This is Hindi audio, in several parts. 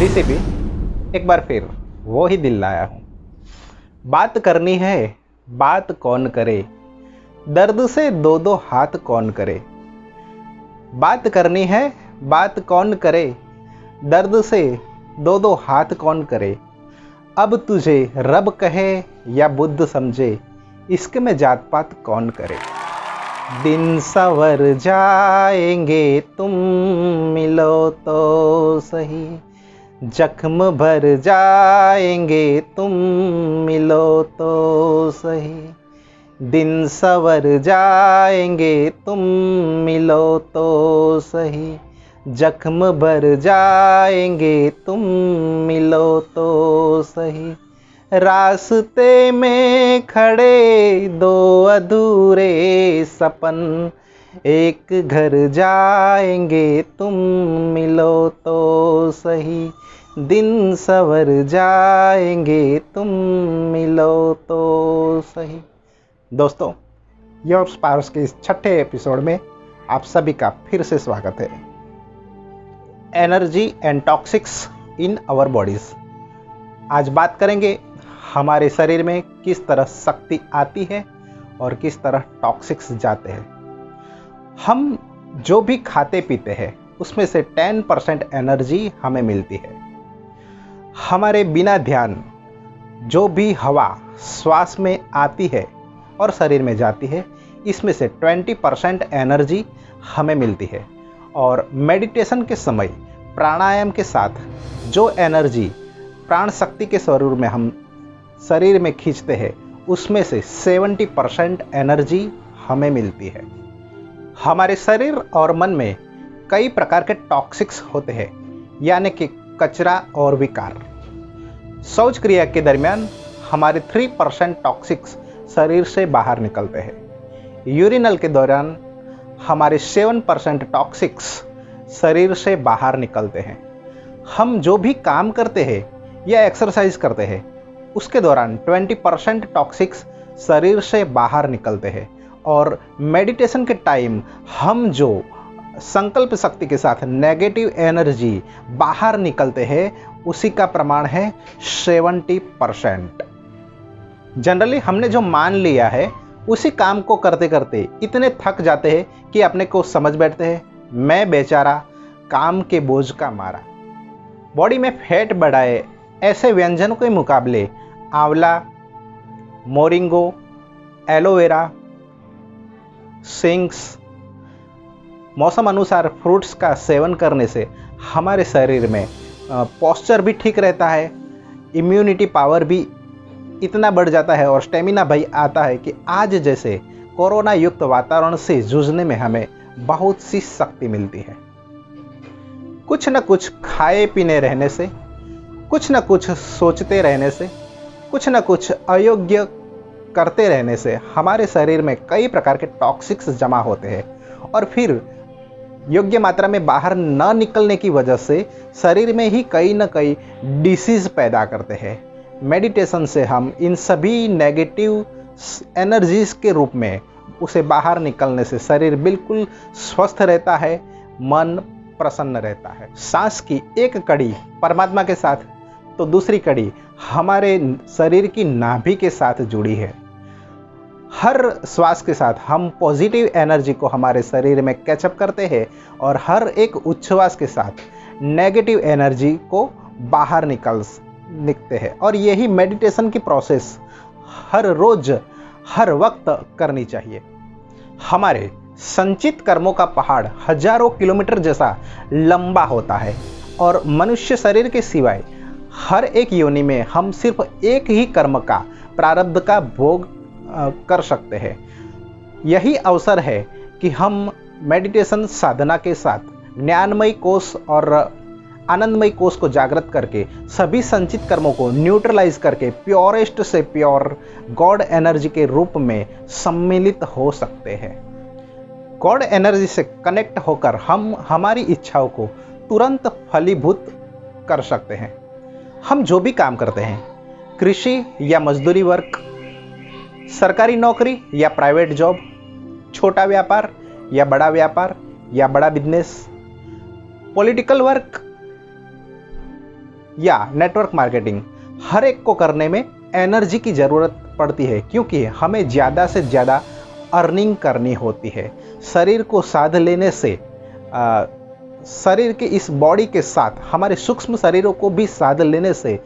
डीसीपी एक बार फिर वो ही दिल लाया हूँ। बात करनी है, बात कौन करे, दर्द से दो दो हाथ कौन करे। बात करनी है, बात कौन करे, दर्द से दो दो हाथ कौन करे। अब तुझे रब कहे या बुद्ध समझे, इश्क में जात पात कौन करे। दिन संवर जाएंगे तुम मिलो तो सही, जख्म भर जाएंगे तुम मिलो तो सही। दिन संवर जाएंगे तुम मिलो तो सही, जख्म भर जाएंगे तुम मिलो तो सही। रास्ते में खड़े दो अधूरे सपन, एक घर जाएंगे तुम मिलो तो सही। दिन संवर जाएंगे तुम मिलो तो सही। दोस्तों, योर स्पार्क्स के इस छठे एपिसोड में आप सभी का फिर से स्वागत है। Energy and toxics in our bodies. आज बात करेंगे हमारे शरीर में किस तरह शक्ति आती है और किस तरह टॉक्सिक्स जाते हैं। हम जो भी खाते पीते हैं उसमें से 10% एनर्जी हमें मिलती है। हमारे बिना ध्यान जो भी हवा श्वास में आती है और शरीर में जाती है, इसमें से 20% एनर्जी हमें मिलती है। और मेडिटेशन के समय प्राणायाम के साथ जो एनर्जी प्राण शक्ति के स्वरूप में हम शरीर में खींचते हैं, उसमें से 70% एनर्जी हमें मिलती है। हमारे शरीर और मन में कई प्रकार के टॉक्सिक्स होते हैं, यानी कि कचरा और विकार। शौच क्रिया के दरमियान हमारे 3% टॉक्सिक्स शरीर से बाहर निकलते हैं। यूरिनल के दौरान हमारे 7% टॉक्सिक्स शरीर से बाहर निकलते हैं। हम जो भी काम करते हैं या एक्सरसाइज करते हैं, उसके दौरान 20% टॉक्सिक्स शरीर से बाहर निकलते हैं। और मेडिटेशन के टाइम हम जो संकल्प शक्ति के साथ नेगेटिव एनर्जी बाहर निकलते हैं, उसी का प्रमाण है 70%। जनरली हमने जो मान लिया है, उसी काम को करते करते इतने थक जाते हैं कि अपने को समझ बैठते हैं, मैं बेचारा काम के बोझ का मारा। बॉडी में फैट बढ़ाए ऐसे व्यंजनों के मुकाबले आंवला, मोरिंगो, एलोवेरा, सिंक्स, मौसम अनुसार फ्रूट्स का सेवन करने से हमारे शरीर में पोस्चर भी ठीक रहता है, इम्यूनिटी पावर भी इतना बढ़ जाता है और स्टेमिना भी आता है कि आज जैसे कोरोना युक्त वातावरण से जूझने में हमें बहुत सी शक्ति मिलती है। कुछ न कुछ खाए पीने रहने से, कुछ न कुछ सोचते रहने से, कुछ न कुछ अयोग्य करते रहने से हमारे शरीर में कई प्रकार के टॉक्सिक्स जमा होते हैं और फिर योग्य मात्रा में बाहर न निकलने की वजह से शरीर में ही कई न कई डिसीज पैदा करते हैं। मेडिटेशन से हम इन सभी नेगेटिव एनर्जीज के रूप में उसे बाहर निकलने से शरीर बिल्कुल स्वस्थ रहता है, मन प्रसन्न रहता है। सांस की एक कड़ी परमात्मा के साथ तो दूसरी कड़ी हमारे शरीर की नाभि के साथ जुड़ी है। हर श्वास के साथ हम पॉजिटिव एनर्जी को हमारे शरीर में कैचअप करते हैं और हर एक उच्छ्वास के साथ नेगेटिव एनर्जी को बाहर निकलते हैं। और यही मेडिटेशन की प्रोसेस हर रोज हर वक्त करनी चाहिए। हमारे संचित कर्मों का पहाड़ हजारों किलोमीटर जैसा लंबा होता है और मनुष्य शरीर के सिवाय हर एक योनि में हम सिर्फ एक ही कर्म का प्रारब्ध का भोग कर सकते हैं। यही अवसर है कि हम मेडिटेशन साधना के साथ ज्ञानमय कोष और आनंदमय कोष को जागृत करके सभी संचित कर्मों को न्यूट्रलाइज करके प्योरेस्ट से प्योर गॉड एनर्जी के रूप में सम्मिलित हो सकते हैं। गॉड एनर्जी से कनेक्ट होकर हम हमारी इच्छाओं को तुरंत फलीभूत कर सकते हैं। हम जो भी काम करते हैं, कृषि या मजदूरी वर्क, सरकारी नौकरी या प्राइवेट जॉब, छोटा व्यापार या बड़ा बिजनेस, पॉलिटिकल वर्क या नेटवर्क मार्केटिंग, हर एक को करने में एनर्जी की ज़रूरत पड़ती है, क्योंकि हमें ज़्यादा से ज़्यादा अर्निंग करनी होती है। शरीर को साध लेने से शरीर के इस बॉडी के साथ हमारे सूक्ष्म शरीरों को भी साध लेने से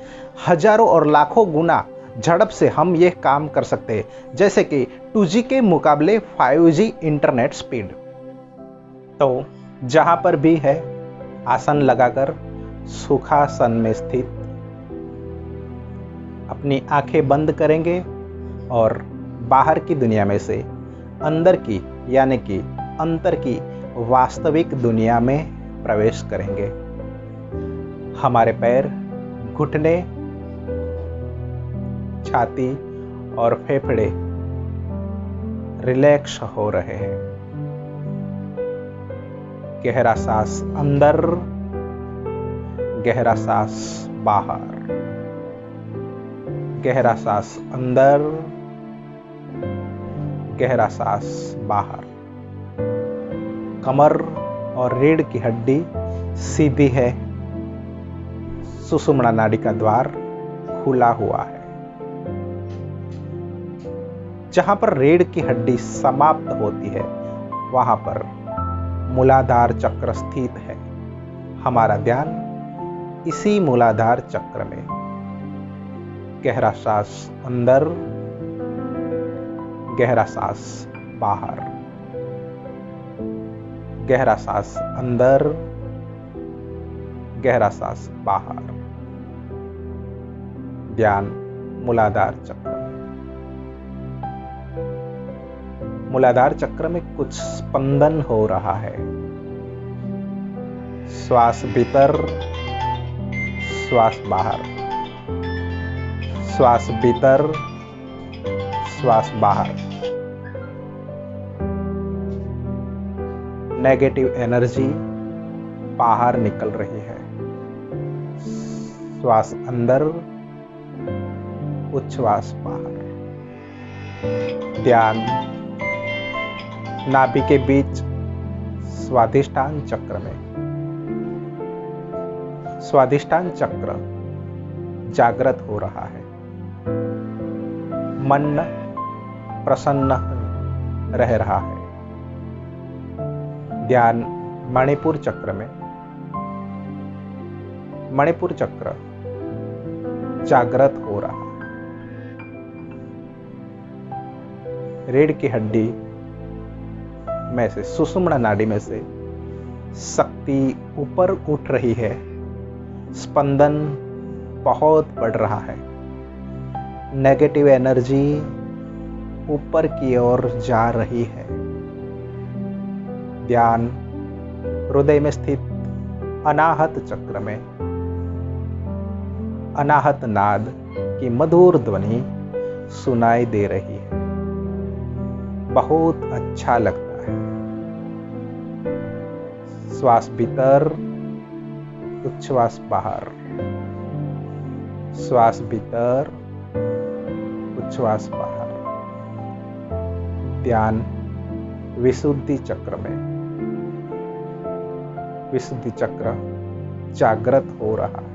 हजारों और लाखों गुना झड़प से हम ये काम कर सकते हैं, जैसे कि 2G के मुकाबले 5G इंटरनेट स्पीड। तो जहाँ पर भी है आसन लगाकर सुखासन में स्थित अपनी आंखें बंद करेंगे और बाहर की दुनिया में से अंदर की यानी कि अंतर की वास्तविक दुनिया में प्रवेश करेंगे। हमारे पैर, घुटने, छाती और फेफड़े रिलैक्स हो रहे हैं। गहरा सांस अंदर, गहरा सांस बाहर, गहरा सांस अंदर, गहरा सांस बाहर। कमर और रीढ़ की हड्डी सीधी है, सुषुम्ना नाड़ी का द्वार खुला हुआ है। जहां पर रीढ़ की हड्डी समाप्त होती है वहां पर मूलाधार चक्र स्थित है। हमारा ध्यान इसी मूलाधार चक्र में। गहरा सांस अंदर, गहरा सांस बाहर, गहरा सांस अंदर, गहरा सांस बाहर। ध्यान मूलाधार चक्र में। मूलाधार चक्र में कुछ स्पंदन हो रहा है। श्वास भीतर, श्वास बाहर, श्वास भीतर, श्वास बाहर। नेगेटिव एनर्जी बाहर निकल रही है। श्वास अंदर, उच्छ्वास बाहर। ध्यान नाभि के बीच स्वाधिष्ठान चक्र में। स्वाधिष्ठान चक्र जागृत हो रहा है। मन प्रसन्न रह रहा है। ध्यान मणिपुर चक्र में। मणिपुर चक्र जागृत हो रहा है। रीढ़ की हड्डी में से, सुषुम्ना नाड़ी में से शक्ति ऊपर उठ रही है। स्पंदन बहुत बढ़ रहा है। नेगेटिव एनर्जी ऊपर की ओर जा रही है। ध्यान हृदय में स्थित अनाहत चक्र में। अनाहत नाद की मधुर ध्वनि सुनाई दे रही है। बहुत अच्छा लगता है। श्वास भीतर, उच्छ्वास बाहर, श्वास भीतर, उच्छ्वास बाहर। ध्यान विशुद्धि चक्र में। विशुद्धि चक्र जागृत हो रहा है।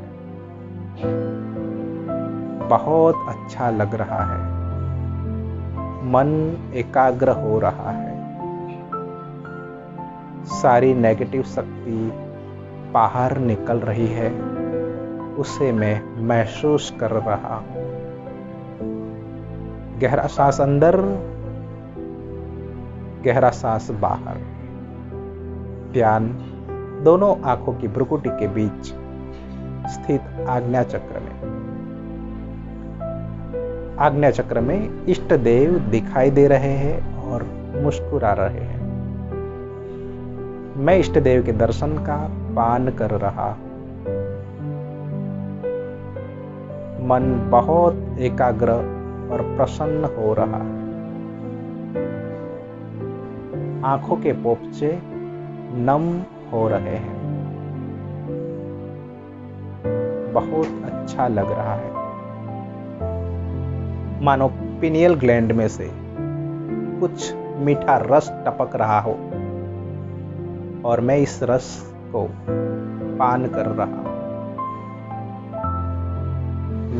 बहुत अच्छा लग रहा है। मन एकाग्र हो रहा है। सारी नेगेटिव शक्ति बाहर निकल रही है, उसे मैं महसूस कर रहा हूं। गहरा सांस अंदर, गहरा सांस बाहर। ध्यान दोनों आंखों की भ्रुकुटी के बीच स्थित आज्ञा चक्र में। आज्ञा चक्र में इष्ट देव दिखाई दे रहे हैं और मुस्कुरा रहे हैं। मैं इष्ट देव के दर्शन का पान कर रहा हूं। मन बहुत एकाग्र और प्रसन्न हो रहा है। आंखों के पोपचे नम हो रहे हैं। बहुत अच्छा लग रहा है। मानो पिनियल ग्लैंड में से कुछ मीठा रस टपक रहा हो और मैं इस रस को पान कर रहा हूं।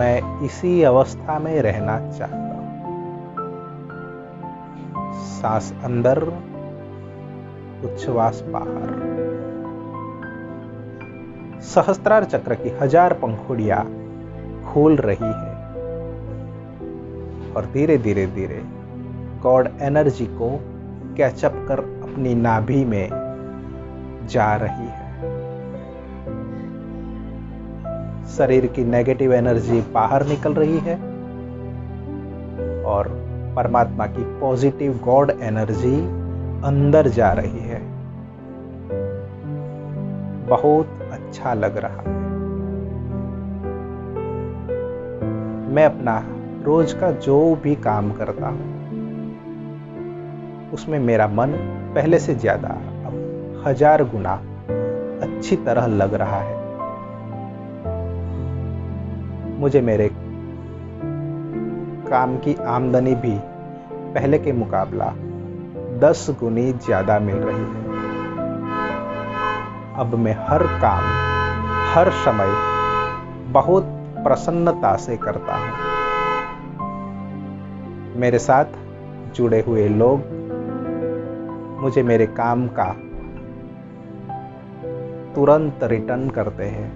मैं इसी अवस्था में रहना चाहता हूं। सांस अंदर, उच्छ्वास बाहर। सहस्त्रार चक्र की 1000 पंखुड़ियां खुल रही है और धीरे धीरे धीरे गॉड एनर्जी को कैचअप कर अपनी नाभि में जा रही है। शरीर की नेगेटिव एनर्जी बाहर निकल रही है और परमात्मा की पॉजिटिव गॉड एनर्जी अंदर जा रही है। बहुत अच्छा लग रहा है। मैं अपना रोज का जो भी काम करता हूं उसमें मेरा मन पहले से ज्यादा अब 1000 गुना अच्छी तरह लग रहा है। मुझे मेरे काम की आमदनी भी पहले के मुकाबला 10 गुनी ज्यादा मिल रही है। अब मैं हर काम हर समय बहुत प्रसन्नता से करता हूं। मेरे साथ जुड़े हुए लोग मुझे मेरे काम का तुरंत रिटर्न करते हैं।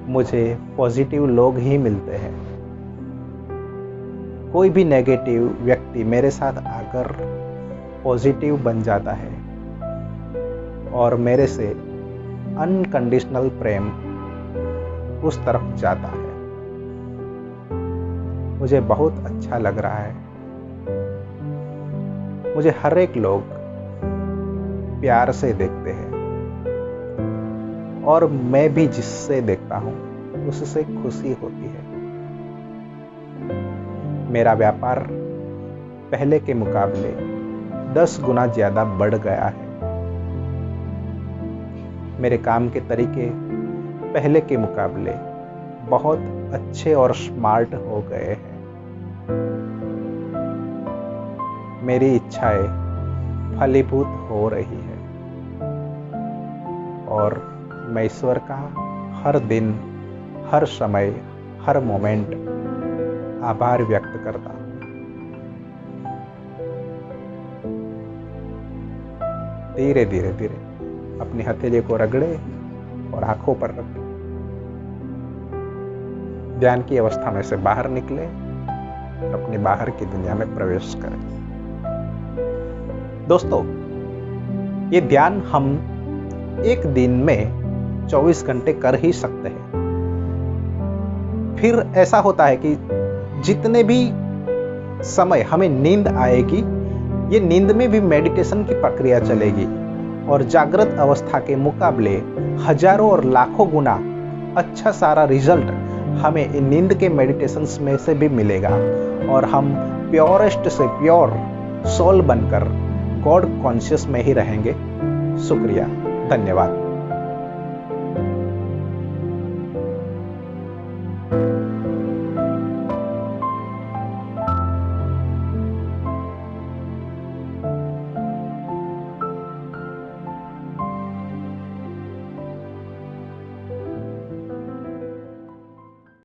मुझे पॉजिटिव लोग ही मिलते हैं। कोई भी नेगेटिव व्यक्ति मेरे साथ आकर पॉजिटिव बन जाता है और मेरे से अनकंडीशनल प्रेम उस तरफ जाता है। मुझे बहुत अच्छा लग रहा है। मुझे हर एक लोग प्यार से देखते हैं और मैं भी जिससे देखता हूं उससे खुशी होती है। मेरा व्यापार पहले के मुकाबले 10 गुना ज्यादा बढ़ गया है। मेरे काम के तरीके पहले के मुकाबले बहुत अच्छे और स्मार्ट हो गए हैं। मेरी इच्छाएं फलीभूत हो रही है और मैं ईश्वर का हर दिन, हर समय, हर मोमेंट आभार व्यक्त करता हूं। धीरे धीरे धीरे अपनी हथेली को रगड़े और आंखों पर रखें। ध्यान की अवस्था में से बाहर निकले और अपनी बाहर की दुनिया में प्रवेश करें। दोस्तों, ये ध्यान हम एक दिन में 24 घंटे कर ही सकते हैं। फिर ऐसा होता है कि जितने भी समय हमें नींद आएगी, ये नींद में भी मेडिटेशन की प्रक्रिया चलेगी और जागृत अवस्था के मुकाबले हजारों और लाखों गुना अच्छा सारा रिजल्ट हमें इन नींद के मेडिटेशंस में से भी मिलेगा और हम प्योरेस्ट से प्योर सोल बनकर गॉड कॉन्शियस में ही रहेंगे। शुक्रिया, धन्यवाद।